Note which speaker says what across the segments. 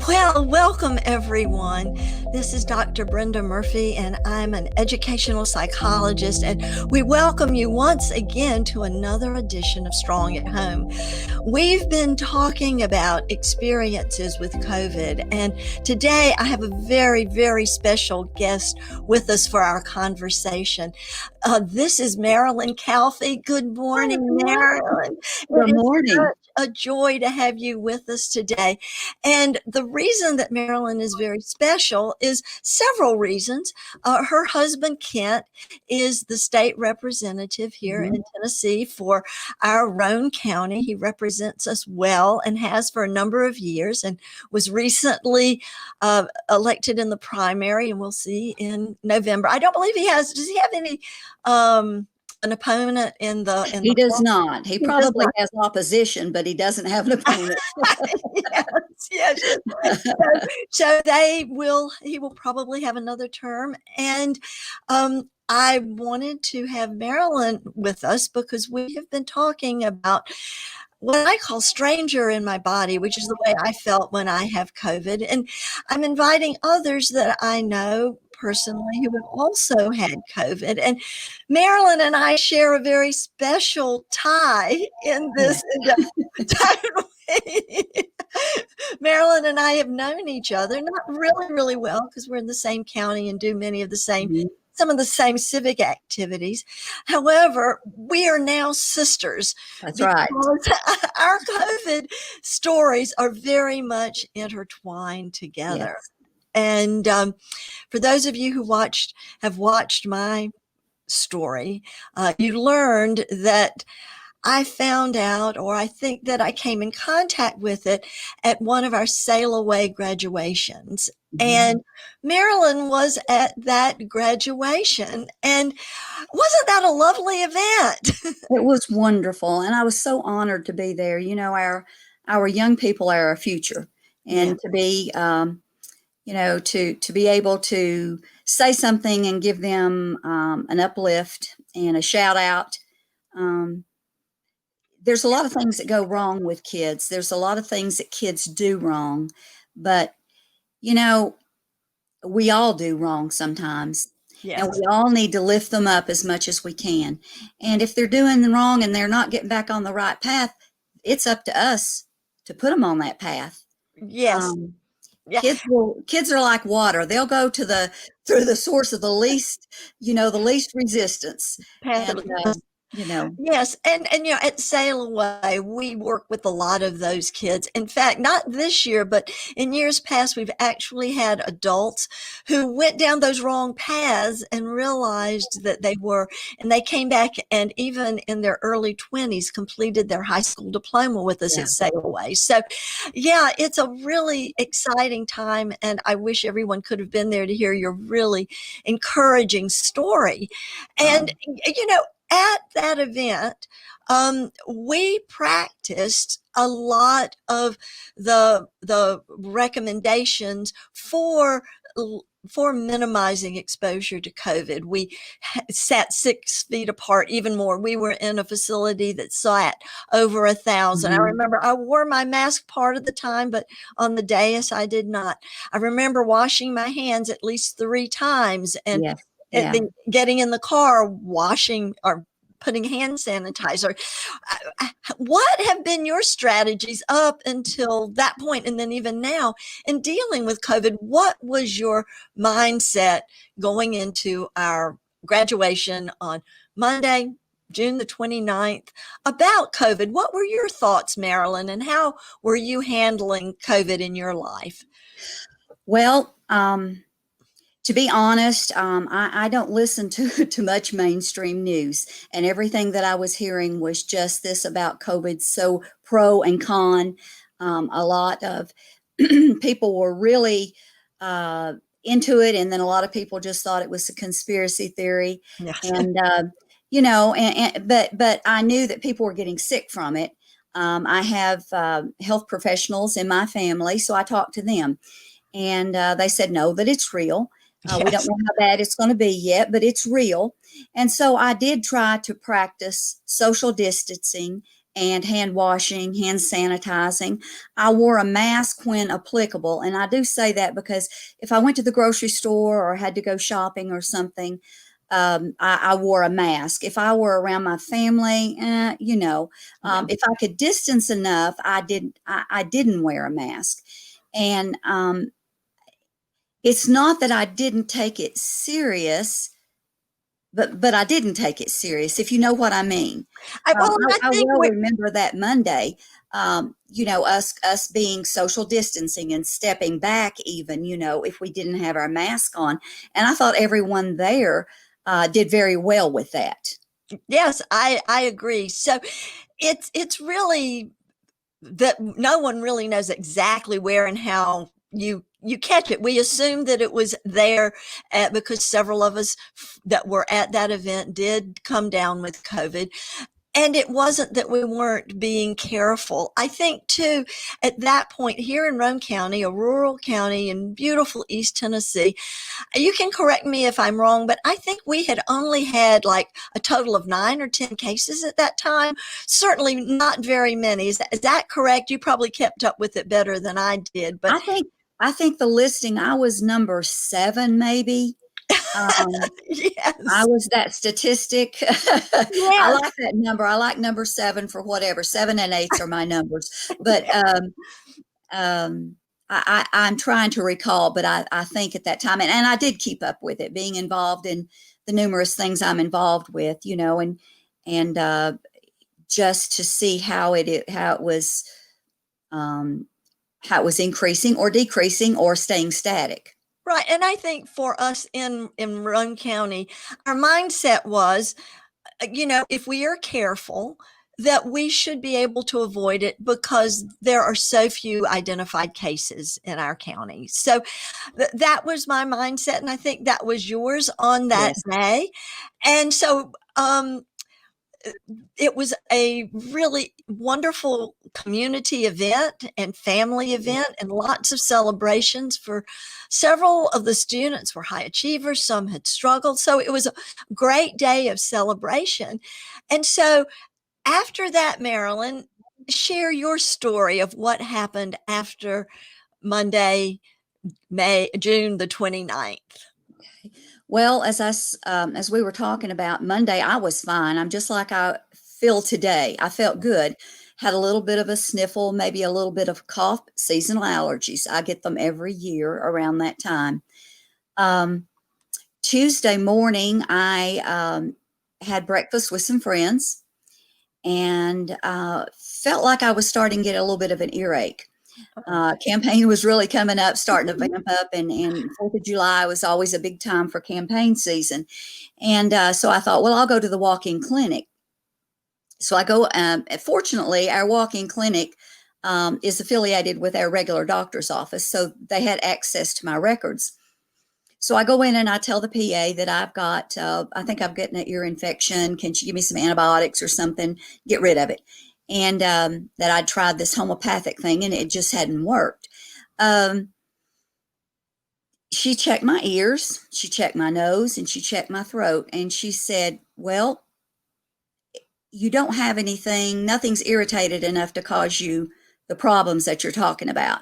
Speaker 1: Well, welcome everyone. This is Dr. Brenda Murphy, and I'm an educational psychologist. And we welcome you once again to another edition of Strong at Home. We've been talking about experiences with COVID, and today I have a very, very special guest with us for our conversation. This is Marilyn Calfee. Good morning, Marilyn.
Speaker 2: Good
Speaker 1: It is
Speaker 2: morning.
Speaker 1: such a joy to have you with us today. And the reason that Marilyn is very special is several reasons. Her husband, Kent, is the state representative here in Tennessee for our Roane County. He represents us well and has for a number of years, and was recently elected in the primary, and we'll see in November. I don't believe he has. Does he have any an opponent in the
Speaker 2: He does
Speaker 1: fall?
Speaker 2: not. He
Speaker 1: Does
Speaker 2: probably
Speaker 1: not.
Speaker 2: has opposition, but he doesn't have an opponent.
Speaker 1: Yes. So he will probably have another term. And I wanted to have Marilyn with us because we have been talking about what I call stranger in my body, which is the way I felt when I have COVID. And I'm inviting others that I know personally who have also had COVID. And Marilyn and I share a very special tie in this Marilyn and I have known each other, not really, really well, because we're in the same county and do many of the same some of the same civic activities. However, we are now sisters.
Speaker 2: That's right.
Speaker 1: Our COVID stories are very much intertwined together.
Speaker 2: Yes.
Speaker 1: And for those of you who have watched my story, you learned that I found out, or I think that I came in contact with it at one of our sail away graduations. And Marilyn was at that graduation. And wasn't that a lovely event?
Speaker 2: It was wonderful. And I was so honored to be there. You know, our young people are our future. And to be, to be able to say something and give them an uplift and a shout out. There's a lot of things that go wrong with kids. There's a lot of things that kids do wrong, but we all do wrong sometimes.
Speaker 1: Yes.
Speaker 2: And we all need to lift them up as much as we can. And if they're doing wrong and they're not getting back on the right path, it's up to us to put them on that path.
Speaker 1: Yes.
Speaker 2: Kids are like water. They'll go through the source of the least resistance.
Speaker 1: Yes. And at Sail Away, we work with a lot of those kids. In fact, not this year, but in years past, we've actually had adults who went down those wrong paths and realized that and they came back and even in their early 20s completed their high school diploma with us at Sail Away. So it's a really exciting time. And I wish everyone could have been there to hear your really encouraging story. And, at that event, we practiced a lot of the recommendations for minimizing exposure to COVID. We sat 6 feet apart, even more. We were in a facility that sat over 1,000. I remember I wore my mask part of the time, but on the dais I did not. I remember washing my hands at least 3 times and getting in the car, washing or putting hand sanitizer. What have been your strategies up until that point, and then even now, in dealing with COVID? What was your mindset going into our graduation on Monday, June the 29th, about COVID? What were your thoughts, Marilyn, and how were you handling COVID in your life?
Speaker 2: Well, to be honest, I don't listen to much mainstream news, and everything that I was hearing was just this about COVID. So pro and con. A lot of people were really into it, and then a lot of people just thought it was a conspiracy theory.
Speaker 1: Yes.
Speaker 2: And but I knew that people were getting sick from it. I have health professionals in my family, so I talked to them, and they said no, that it's real. We don't know how bad it's going to be yet, but it's real. And so I did try to practice social distancing and hand washing, hand sanitizing. I wore a mask when applicable. And I do say that because if I went to the grocery store or had to go shopping or something, I wore a mask. If I were around my family,
Speaker 1: Yeah.
Speaker 2: if I could distance enough, I didn't wear a mask. And it's not that I didn't take it serious, but I didn't take it serious, if you know what I mean.
Speaker 1: Well, and I
Speaker 2: I
Speaker 1: think
Speaker 2: well remember that Monday, us being social distancing and stepping back even, if we didn't have our mask on. And I thought everyone there did very well with that.
Speaker 1: yes, I agree. So it's really that no one really knows exactly where and how you catch it. We assume that it was there because several of us that were at that event did come down with COVID. And it wasn't that we weren't being careful. I think too, at that point here in Roane County, a rural county in beautiful East Tennessee, you can correct me if I'm wrong, but I think we had only had like a total of 9 or 10 cases at that time. Certainly not very many. Is that correct? You probably kept up with it better than I did, but
Speaker 2: I think the listing, I was number 7, maybe. I
Speaker 1: yes,
Speaker 2: was that statistic. I
Speaker 1: yes.
Speaker 2: like that number. I like number 7 for whatever. 7 and 8 are my numbers. But I'm trying to recall, but I think at that time, and I did keep up with it, being involved in the numerous things I'm involved with, and just to see um, how it was increasing or decreasing or staying static.
Speaker 1: Right. And I think for us in Roane County, our mindset was, if we are careful, that we should be able to avoid it because there are so few identified cases in our county. So that was my mindset. And I think that was yours on that
Speaker 2: Yes.
Speaker 1: day. And so, it was a really wonderful community event and family event and lots of celebrations for several of the students were high achievers, some had struggled. So it was a great day of celebration. And so after that, Marilyn, share your story of what happened after Monday, June the 29th.
Speaker 2: Well, as we were talking about Monday, I was fine. I'm just like I feel today. I felt good. Had a little bit of a sniffle, maybe a little bit of cough, seasonal allergies. I get them every year around that time. Um, Tuesday morning, I had breakfast with some friends and felt like I was starting to get a little bit of an earache. Campaign was really coming up, starting to vamp up, and 4th of July was always a big time for campaign season. And so I thought, well, I'll go to the walk-in clinic. So I go, fortunately, our walk-in clinic is affiliated with our regular doctor's office, so they had access to my records. So I go in and I tell the PA that I've got, I think I'm getting an ear infection. Can she give me some antibiotics or something? Get rid of it. And that I'd tried this homeopathic thing and it just hadn't worked. She checked my ears, she checked my nose, and she checked my throat. And she said, well, you don't have anything, nothing's irritated enough to cause you the problems that you're talking about.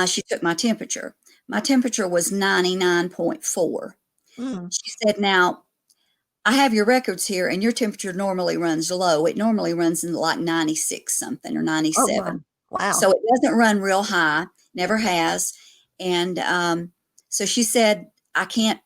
Speaker 2: She took my temperature. My temperature was 99.4.
Speaker 1: Mm.
Speaker 2: She said, now, I have your records here, and your temperature normally runs low. It normally runs in like 96 something or
Speaker 1: Oh,
Speaker 2: 97.
Speaker 1: wow. Wow.
Speaker 2: So it doesn't run real high, never has. And so she said, I can't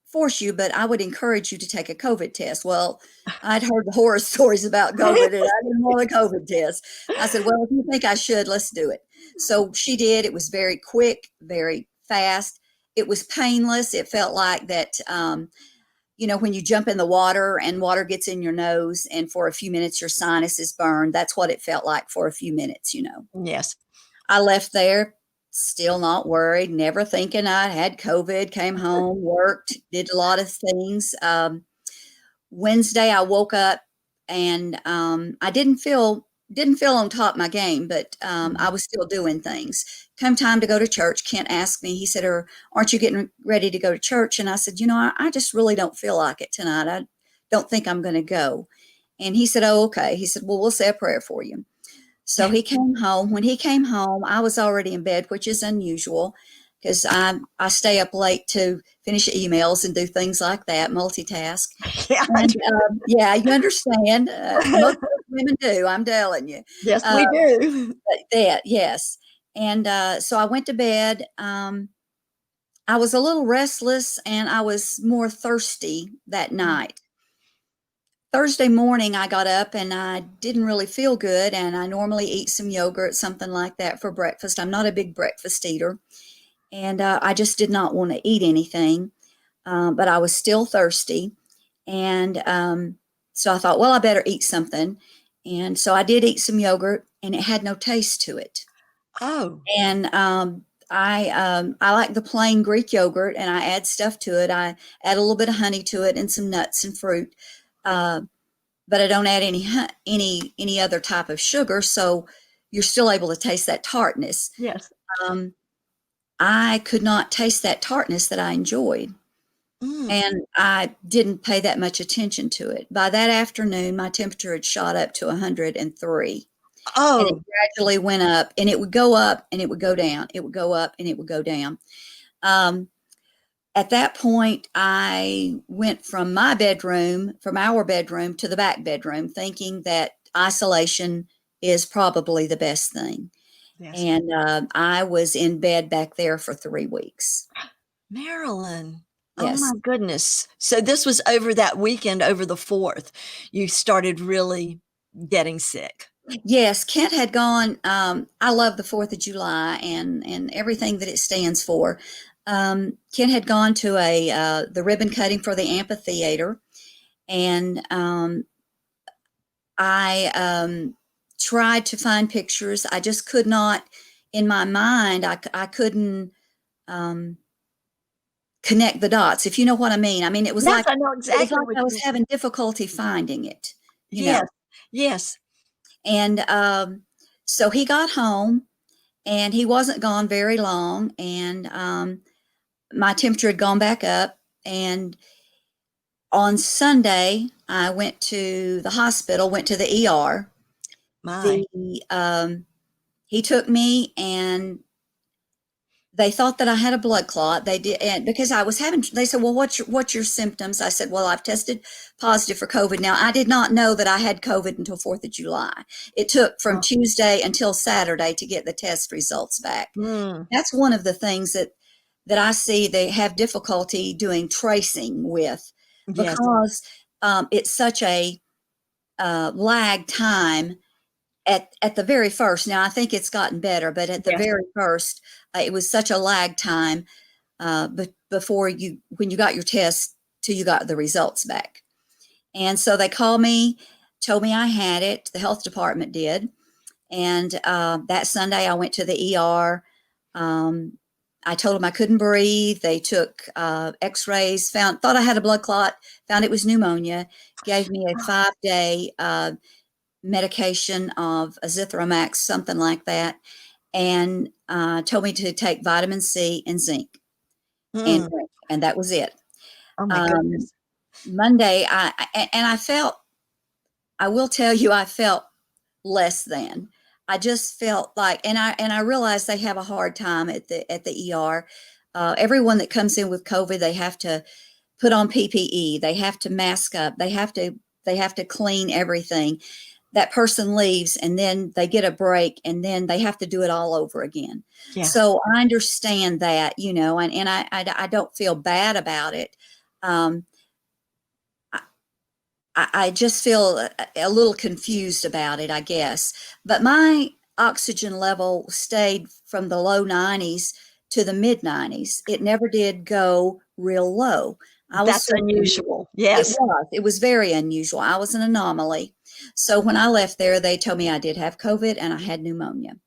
Speaker 2: force you, but I would encourage you to take a COVID test. Well, I'd heard the horror stories about COVID and I didn't want a COVID test. I said, well, if you think I should, let's do it. So she did. It was very quick, very fast. It was painless. It felt like that, when you jump in the water and water gets in your nose and for a few minutes your sinus is burned, that's what it felt like for a few minutes.
Speaker 1: Yes.
Speaker 2: I left there still not worried, never thinking I had COVID, came home, worked, did a lot of things. Wednesday I woke up and I didn't feel on top of my game, but I was still doing things. Come time to go to church, Kent asked me, he said, aren't you getting ready to go to church? And I said, I just really don't feel like it tonight. I don't think I'm going to go. And he said, oh, okay. He said, well, we'll say a prayer for you. So he came home. When he came home, I was already in bed, which is unusual because I stay up late to finish emails and do things like that, multitask.
Speaker 1: Yeah, I
Speaker 2: And
Speaker 1: do.
Speaker 2: yeah, you understand. Most women do. I'm telling you.
Speaker 1: Yes,
Speaker 2: Uh,
Speaker 1: we do.
Speaker 2: that yes. And so I went to bed. I was a little restless and I was more thirsty that night. Thursday morning, I got up and I didn't really feel good. And I normally eat some yogurt, something like that for breakfast. I'm not a big breakfast eater. And I just did not want to eat anything, but I was still thirsty. And so I thought, well, I better eat something. And so I did eat some yogurt and it had no taste to it.
Speaker 1: Oh,
Speaker 2: And I like the plain Greek yogurt, and I add stuff to it. I add a little bit of honey to it and some nuts and fruit, uh, but I don't add any other type of sugar. So you're still able to taste that tartness.
Speaker 1: yes.
Speaker 2: Um, I could not taste that tartness that I enjoyed,
Speaker 1: Mm.
Speaker 2: and I didn't pay that much attention to it. By that afternoon, my temperature had shot up to 103. And it
Speaker 1: Oh,
Speaker 2: gradually went up, and it would go up and it would go down. It would go up and it would go down. Um, at that point, I went from our bedroom to the back bedroom, thinking that isolation is probably the best thing.
Speaker 1: yes.
Speaker 2: And I was in bed back there for 3 weeks.
Speaker 1: Marilyn. Oh my
Speaker 2: Yes.
Speaker 1: goodness. So this was over that weekend, over the 4th. You started really getting sick.
Speaker 2: Yes, Kent had gone. I love the 4th of July and everything that it stands for. Kent had gone to the ribbon cutting for the amphitheater, and I tried to find pictures. I just could not, in my mind, I couldn't connect the dots, if you know what I mean. I mean,
Speaker 1: Yes, I know exactly what
Speaker 2: I
Speaker 1: you
Speaker 2: was
Speaker 1: mean.
Speaker 2: having difficulty finding it, you know.
Speaker 1: Yes, yes.
Speaker 2: And so he got home, and he wasn't gone very long, and my temperature had gone back up. And on Sunday, I went to the hospital, went to the ER.
Speaker 1: My.
Speaker 2: The He took me, and they thought that I had a blood clot. They did, and because I was having, they said, well, what's your symptoms? I said, well, I've tested positive for COVID. Now, I did not know that I had COVID until 4th of July. It took from
Speaker 1: Oh,
Speaker 2: Tuesday until Saturday to get the test results back.
Speaker 1: mm,
Speaker 2: That's one of the things that I see they have difficulty doing tracing with,
Speaker 1: yes,
Speaker 2: because it's such a lag time at the very first. Now I think it's gotten better, but at the
Speaker 1: yes.
Speaker 2: very first, it was such a lag time, but before when you got your test till you got the results back. And so they called me, told me I had it. The health department did. And that Sunday I went to the ER. I told them I couldn't breathe. They took x-rays, thought I had a blood clot, found it was pneumonia, gave me a 5-day medication of azithromycin, something like that, and told me to take vitamin C and zinc and
Speaker 1: Mm,
Speaker 2: drink, and that was it.
Speaker 1: oh my
Speaker 2: Um,
Speaker 1: goodness.
Speaker 2: Monday, I felt, I will tell you, I felt less than. I just felt like, and I realized they have a hard time at the ER. Everyone that comes in with COVID, they have to put on PPE. They have to mask up. They have to clean everything. That person leaves, and then they get a break, and then they have to do it all over again.
Speaker 1: Yes,
Speaker 2: So I understand that, and I don't feel bad about it. Um, I just feel a little confused about it, I guess. But my oxygen level stayed from the low 90s to the mid 90s. It never did go real low. I was
Speaker 1: that's
Speaker 2: certain
Speaker 1: unusual.
Speaker 2: it
Speaker 1: Yes.
Speaker 2: was. It was very unusual. I was an anomaly. So when I left there, they told me I did have COVID and I had pneumonia.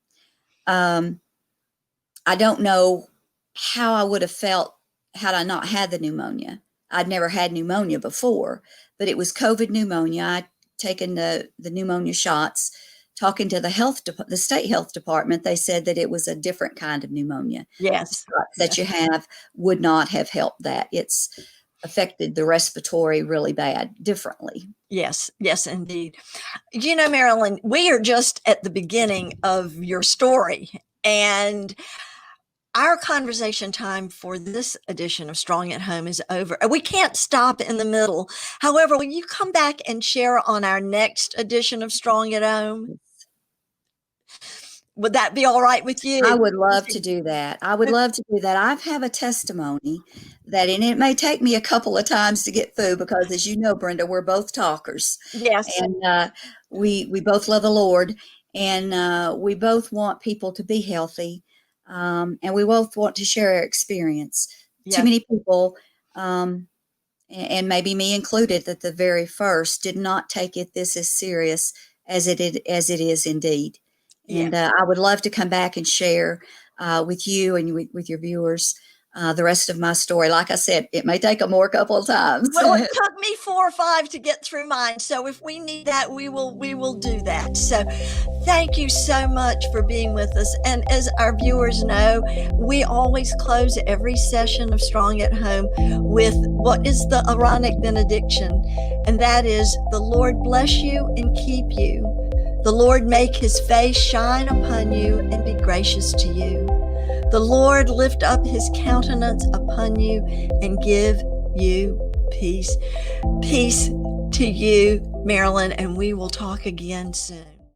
Speaker 2: Um, I don't know how I would have felt had I not had the pneumonia. I'd never had pneumonia before, but it was COVID pneumonia. I'd taken the pneumonia shots. Talking to the state health department, they said that it was a different kind of pneumonia. The
Speaker 1: Yes.
Speaker 2: shots that
Speaker 1: Yes.
Speaker 2: you have would not have helped that. It's affected the respiratory really bad, differently.
Speaker 1: Yes, yes, indeed. You know, Marilyn, we are just at the beginning of your story, and our conversation time for this edition of Strong at Home is over. We can't stop in the middle. However, will you come back and share on our next edition of Strong at Home? Would that be all right with you?
Speaker 2: I would love to do that. I would love to do that. I have a testimony that, and it may take me a couple of times to get through because, as you know, Brenda, we're both talkers,
Speaker 1: Yes.
Speaker 2: and we both love the Lord, and we both want people to be healthy, and we both want to share our experience.
Speaker 1: Yes.
Speaker 2: Too many people, and maybe me included, at the very first, did not take this as serious as it is indeed. And I would love to come back and share with you and with your viewers the rest of my story. Like I said, it may take a couple of times.
Speaker 1: Well, it took me 4 or 5 to get through mine. So if we need that, we will do that. So thank you so much for being with us. And as our viewers know, we always close every session of Strong at Home with what is the Aaronic benediction. And that is, the Lord bless you and keep you. The Lord make his face shine upon you and be gracious to you. The Lord lift up his countenance upon you and give you peace. Peace to you, Marilyn, and we will talk again soon.